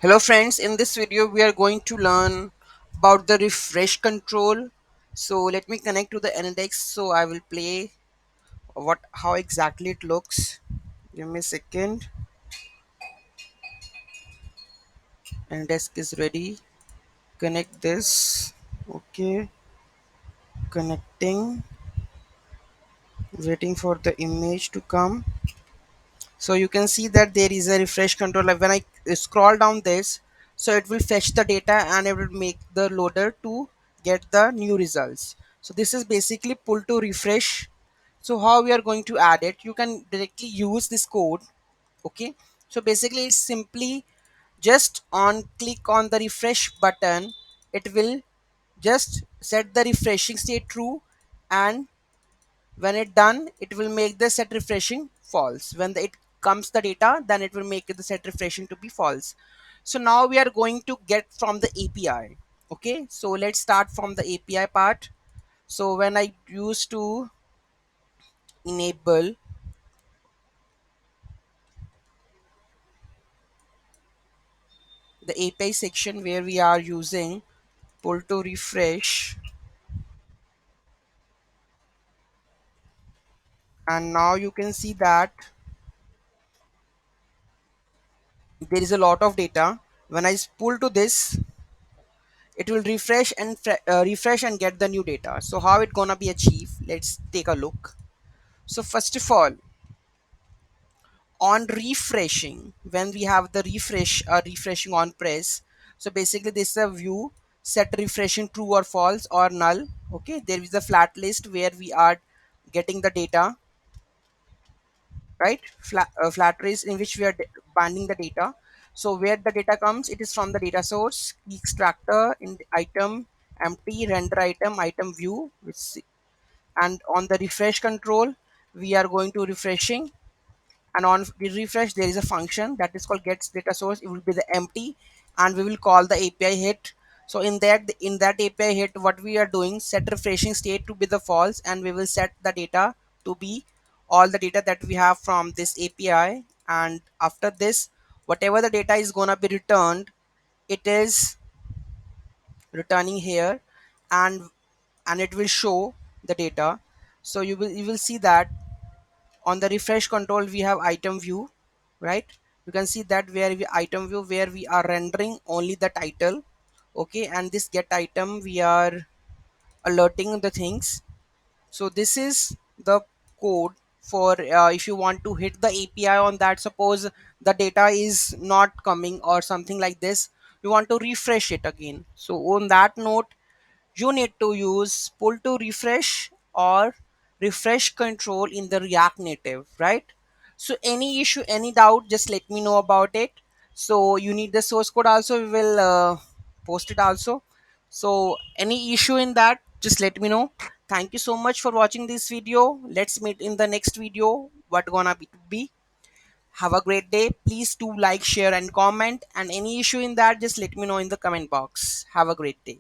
Hello friends, in this video we are going to learn about the refresh control. So let me connect to the index so I will play what how exactly it looks. Give me a second. Index is ready. Connect this. Okay, connecting. Waiting for the image to come. So you can see that there is a refresh control. Like when I scroll down this, so it will fetch the data and it will make the loader to get the new results. So this is basically pull to refresh. So how we are going to add it, you can directly use this code. Okay, so basically it's simply just on click on the refresh button, it will just set the refreshing state true, and when it done it will make the set refreshing false. When it comes the data, then it will make the set refreshing to be false. So now we are going to get from the API. Okay, so let's start from the API part. So when I used to enable the API section where we are using pull to refresh, and now you can see that there is a lot of data. When I pull to this, it will refresh and get the new data. So how it gonna be achieved, let's take a look. So first of all, on refreshing, when we have the refreshing on press, so basically this is a view set refreshing true or false or null. Okay, there is a flat list where we are getting the data, right? Flat trace in which we are binding the data. So where the data comes, it is from the data source key extractor in the item empty render item view, which, and on the refresh control we are going to refreshing, and on the refresh there is a function that is called gets data source. It will be the empty, and we will call the API hit. So in that API hit, what we are doing, set refreshing state to be the false, and we will set the data to be all the data that we have from this API. And after this, whatever the data is gonna be returned, it is returning here, and it will show the data. So you will see that on the refresh control we have item view, right? You can see that where we item view where we are rendering only the title. Okay, and this get item we are alerting the things. So this is the code for if you want to hit the API on that. Suppose the data is not coming or something like this, you want to refresh it again. So on that note, you need to use pull to refresh or refresh control in the React Native, right? So any issue, any doubt, just let me know about it. So you need the source code also, we will post it also. So any issue in that, just let me know. Thank you so much for watching this video. Let's meet in the next video. What gonna be. Have a great day. Please do like, share and comment, and any issue in that, just let me know in the comment box. Have a great day.